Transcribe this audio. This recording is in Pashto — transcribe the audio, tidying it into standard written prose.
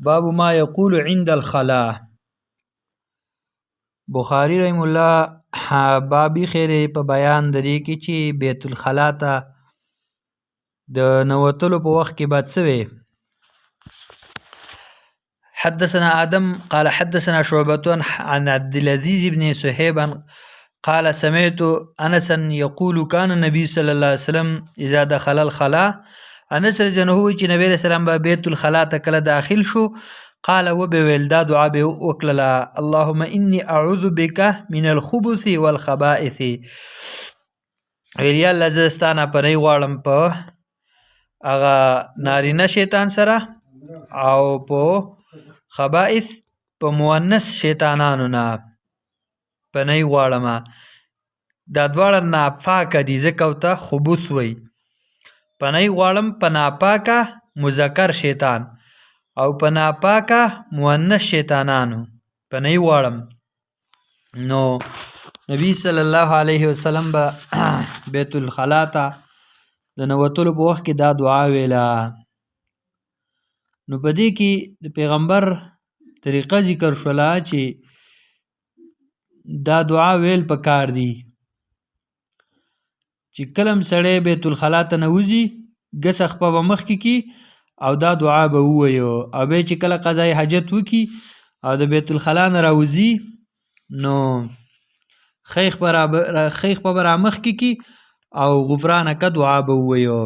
باب ما یقول عند الخلا. بخاری رحم الله بابی خیره په بیان د دې کې چې بیت الخلا ته د نوتلو په وخت کې باید څه وي. حدثنا آدم قال حدثنا شعبة عن عبد العزيز بن صهيب قال سمعت أنسا يقول كان النبي صلى الله عليه وسلم إذا دخل الخلاء. انس رضی الله عنه چې نبی رسول الله بیت الخلا ته کله داخل شو قال وبویل دا دعا به وکړه اللهم اني اعوذ بك من الخبث والخبائث. ویل الله زستانه پنۍ غواړم په هغه نارینه شیطان سره او په خبائث په مؤنث شیطانانو نه پنۍ غواړم. دا دواړه ناپاکه دي ځکه ورته خبث وایي. پنۍ غواړم په ناپاکه مذکر شیطان او په ناپاکه مؤنث شیطانانو پنۍ غواړم. نو نبی صلی الله علیه وسلم به بیت الخلا ته د نوتلو په وخت کې دا دعا ویله. نو په دې کې د پیغمبر طریقه ذکر شوله چې دا دعا ویل پکار دي چې کلم سړی بیت الخلا ته نوځي ګس خپه به مخکې کی او دا دعا به ووایو او بیا چې کله قضای حاجت وکي او د بیت الخلا نه راوځي نو خیخ به را مخکې کی او غفرانک دعا به ووایو.